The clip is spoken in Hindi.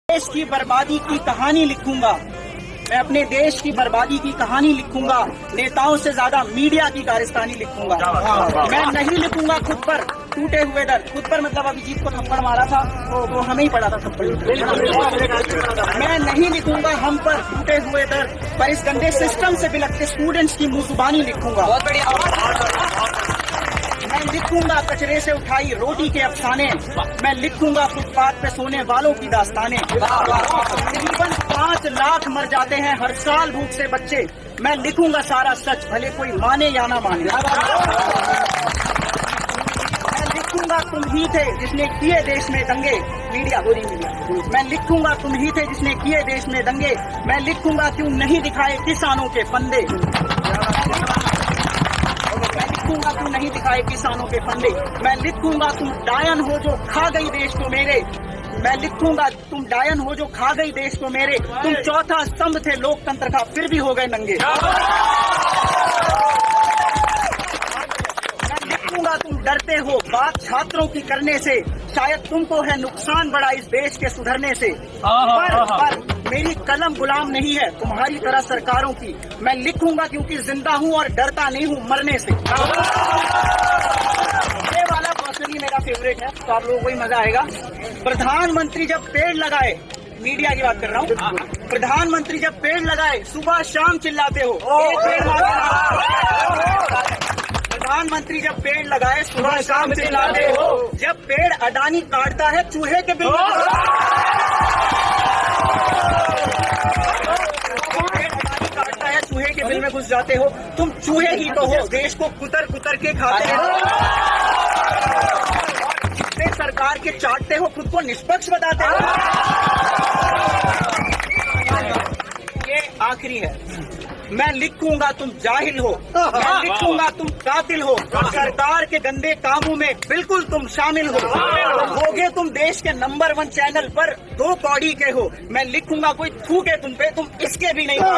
देश की बर्बादी की कहानी लिखूंगा। मैं अपने देश की बर्बादी की कहानी लिखूंगा। नेताओं से ज्यादा मीडिया की कारस्तानी लिखूंगा। मैं नहीं लिखूंगा खुद पर टूटे हुए दर्द। खुद पर मतलब अभिजीत को थप्पड़ मारा था तो हमें ही पड़ा था थप्पड़। मैं नहीं लिखूंगा हम पर टूटे हुए दर्द, पर इस गंदे सिस्टम से बिलखते स्टूडेंट्स की मुंहजुबानी लिखूंगा। मैं लिखूंगा कचरे से उठाई रोटी के अफसाने। मैं लिखूंगा फुटपाथ पे सोने वालों की दास्तानें। तकरीबन 5 लाख मर जाते हैं हर साल भूख से बच्चे। मैं लिखूंगा सारा सच, भले कोई माने या ना माने। मैं लिखूंगा तुम ही थे जिसने किए देश में दंगे। मीडिया मैं लिखूंगा तुम ही थे जिसने किए देश में दंगे। मैं लिखूंगा क्यों नहीं दिखाए किसानों के फंदे। लिखूंगा तुम नहीं दिखाए किसानों के फंदे। मैं लिखूंगा तुम डायन हो जो खा गई देश को मेरे। मैं लिखूंगा तुम डायन हो जो खा गई देश को मेरे। तुम चौथा स्तंभ थे लोकतंत्र का, फिर भी हो गए नंगे। मैं लिखूंगा तुम डरते हो बात छात्रों की करने से। शायद तुमको है नुकसान बड़ा इस देश के सुधरने से। पर मेरी कलम गुलाम नहीं है तुम्हारी तरह सरकारों की। मैं लिखूंगा क्योंकि जिंदा हूँ और डरता नहीं हूँ मरने से। ये वाला पर्सनली मेरा फेवरेट है, तो आप लोगों को ही मजा आएगा। प्रधानमंत्री जब पेड़ लगाए, मीडिया की बात कर रहा हूँ। प्रधानमंत्री जब पेड़ लगाए सुबह शाम चिल्लाते हो एक पेड़ लगाए। प्रधानमंत्री जब पेड़ लगाए सुबह शाम चिल्लाते हो। जब पेड़ अडानी काटता है चूहे के बिल चूहे के बिल में घुस जाते हो। तुम चूहे ही तो हो, देश को कुतर कुतर के खाते हो। जितने सरकार के चाटते हो खुद को निष्पक्ष बताते हो। ये आखिरी है। मैं लिखूंगा तुम जाहिल हो। मैं लिखूंगा तुम कातिल हो। सरकार के गंदे कामों में बिल्कुल तुम शामिल हो। होगे तुम देश के नंबर 1 चैनल पर 2 कौड़ी के हो। मैं लिखूंगा कोई थूके तुम पे, तुम इसके भी नहीं हो।